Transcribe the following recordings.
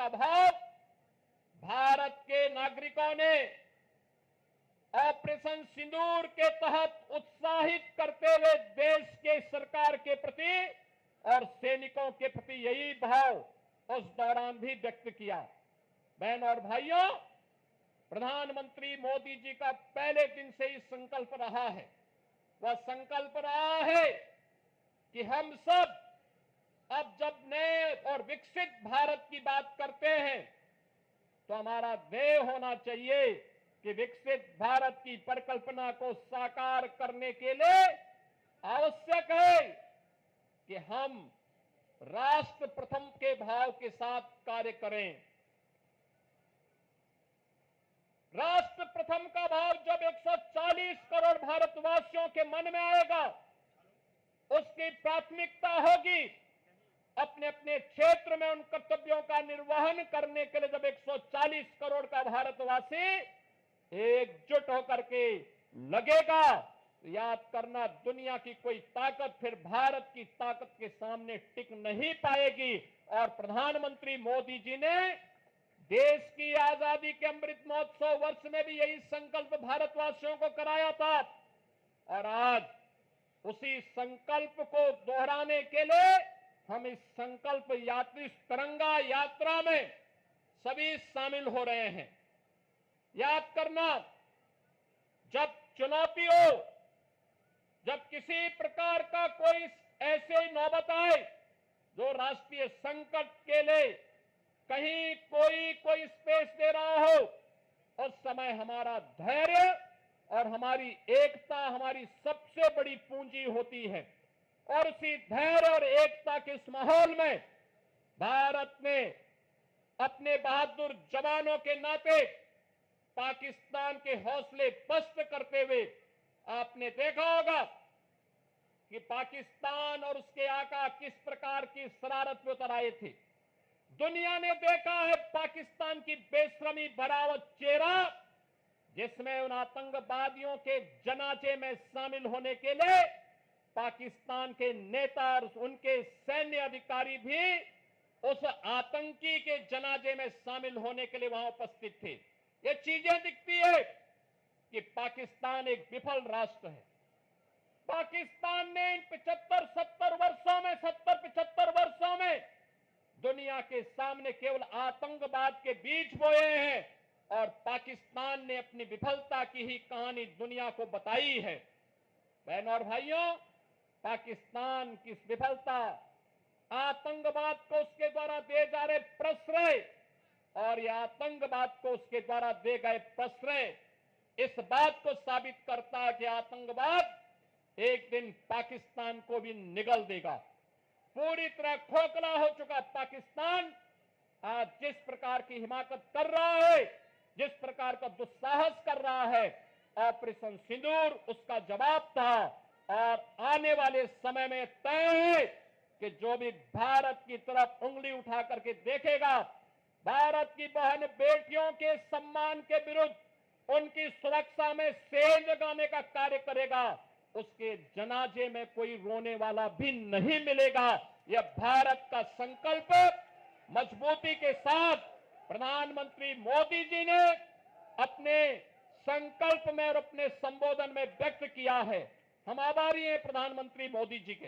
का भाव भारत के नागरिकों ने ऑपरेशन सिंदूर के तहत उत्साहित करते हुए देश के सरकार के प्रति और सैनिकों के प्रति यही भाव उस दौरान भी व्यक्त किया। बहन और भाइयों, प्रधानमंत्री मोदी जी का पहले दिन से ही संकल्प रहा है, वह संकल्प रहा है कि हम सब अब जब नए और विकसित भारत की बात करते हैं तो हमारा ध्येय होना चाहिए कि विकसित भारत की परिकल्पना को साकार करने के लिए आवश्यक है कि हम राष्ट्र प्रथम के भाव के साथ कार्य करें। राष्ट्र प्रथम का भाव जब 140 करोड़ भारतवासियों के मन में आएगा, उसकी प्राथमिकता होगी अपने अपने क्षेत्र में उन कर्तव्यों का निर्वहन करने के लिए। जब 140 करोड़ का भारतवासी एकजुट होकर के लगेगा, याद करना, दुनिया की कोई ताकत फिर भारत की ताकत के सामने टिक नहीं पाएगी। और प्रधानमंत्री मोदी जी ने देश की आजादी के अमृत महोत्सव वर्ष में भी यही संकल्प भारतवासियों को कराया था। और आज उसी संकल्प को दोहराने के लिए हम इस संकल्प यात्री तिरंगा यात्रा में सभी शामिल हो रहे हैं। याद करना, जब चुनौती हो, जब किसी प्रकार का कोई ऐसे नौबत आए जो राष्ट्रीय संकट के लिए कहीं कोई स्पेस दे रहा हो, उस समय हमारा धैर्य और हमारी एकता हमारी सबसे बड़ी पूंजी होती है। और उसी धैर्य और एकता के इस माहौल में भारत ने अपने बहादुर जवानों के नाते पाकिस्तान के हौसले पस्त करते हुए, आपने देखा होगा कि पाकिस्तान और उसके आका किस प्रकार की शरारत में उतर आए थे। दुनिया ने देखा है पाकिस्तान की बेशर्मी भरा चेहरा, जिसमें उन आतंकवादियों के जनाजे में शामिल होने के लिए पाकिस्तान के नेता और उनके सैन्य अधिकारी भी उस आतंकी के जनाजे में शामिल होने के लिए वहां उपस्थित थे। ये चीजें दिखती है कि पाकिस्तान एक विफल राष्ट्र है। पाकिस्तान ने इन 75 वर्षों में दुनिया के सामने केवल आतंकवाद के बीज बोए हैं और पाकिस्तान ने अपनी विफलता की ही कहानी दुनिया को बताई है। बहनों और भाइयों, पाकिस्तान की विफलता, आतंकवाद को उसके द्वारा दिए जा रहे प्रश्रय और यह आतंकवाद को उसके द्वारा दिए गए प्रश्रय इस बात को साबित करता है कि आतंकवाद एक दिन पाकिस्तान को भी निगल देगा। पूरी तरह खोखला हो चुका पाकिस्तान आज जिस प्रकार की हिमाकत कर रहा है, जिस प्रकार का दुस्साहस कर रहा है, ऑपरेशन सिंदूर उसका जवाब था। और आने वाले समय में तय है कि जो भी भारत की तरफ उंगली उठा करके देखेगा, भारत की बहन बेटियों के सम्मान के विरुद्ध उनकी सुरक्षा में सेंध लगाने का कार्य करेगा, उसके जनाजे में कोई रोने वाला भी नहीं मिलेगा। यह भारत का संकल्प मजबूती के साथ प्रधानमंत्री मोदी जी ने अपने संकल्प में और अपने संबोधन में व्यक्त किया है। हम आभारी हैं प्रधानमंत्री मोदी जी के,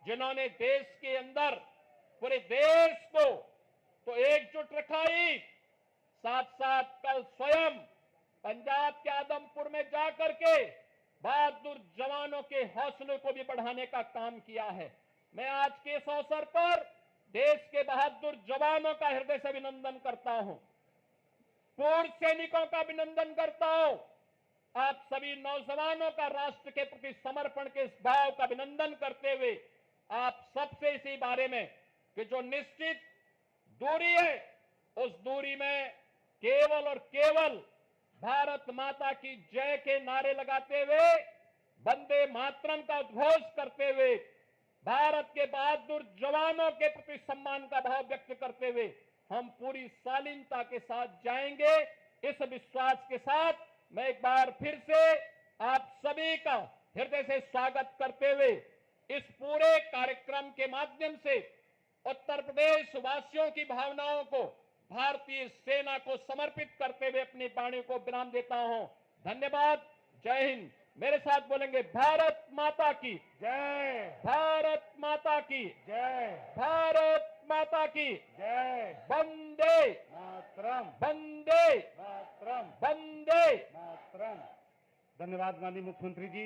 जिन्होंने देश के अंदर पूरे देश को तो एकजुट रखा ही, साथ साथ कल स्वयं पंजाब के आदमपुर में जाकर के बहादुर जवानों के हौसले को भी बढ़ाने का काम किया है। मैं आज के इस अवसर पर देश के बहादुर जवानों का हृदय से अभिनंदन करता हूं, पूर्व सैनिकों का अभिनंदन करता हूं। आप सभी नौजवानों का राष्ट्र के प्रति समर्पण के इस भाव का अभिनंदन करते हुए आप सबसे इसी बारे में कि जो निश्चित दूरी है, उस दूरी में केवल और केवल भारत माता की जय के नारे लगाते हुए, वंदे मातरम का उद्घोष करते हुए, भारत के बहादुर जवानों के प्रति सम्मान का भाव व्यक्त करते हुए हम पूरी शालीनता के साथ जाएंगे। इस विश्वास के साथ मैं एक बार फिर से आप सभी का हृदय से स्वागत करते हुए इस पूरे कार्यक्रम के माध्यम से उत्तर प्रदेश वासियों की भावनाओं को भारतीय सेना को समर्पित करते हुए अपनी वाणी को विराम देता हूं। धन्यवाद। जय हिंद। मेरे साथ बोलेंगे भारत माता की जय, भारत माता की जय, भारत माता की जय, वंदे मातरम, वंदे मातरम, वंदे। मातरम। धन्यवाद माननीय मुख्यमंत्री जी।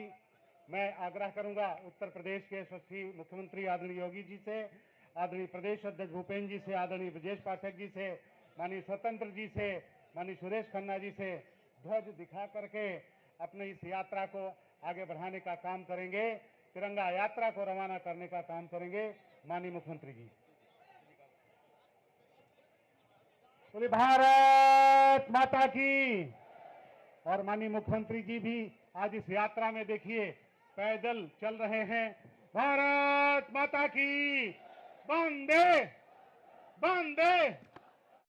मैं आग्रह करूंगा उत्तर प्रदेश के यशस्वी मुख्यमंत्री आदरणीय योगी जी से, आदरणीय प्रदेश अध्यक्ष भूपेन्द्र जी से, आदरणीय ब्रजेश पाठक जी से, माननीय स्वतंत्र जी से, माननीय सुरेश खन्ना जी से ध्वज दिखा करके अपने इस यात्रा को आगे बढ़ाने का काम करेंगे, तिरंगा यात्रा को रवाना करने का काम करेंगे। माननीय मुख्यमंत्री जी, बोले भारत माता की। और माननीय मुख्यमंत्री जी भी आज इस यात्रा में देखिए पैदल चल रहे हैं। भारत माता की, वंदे वंदे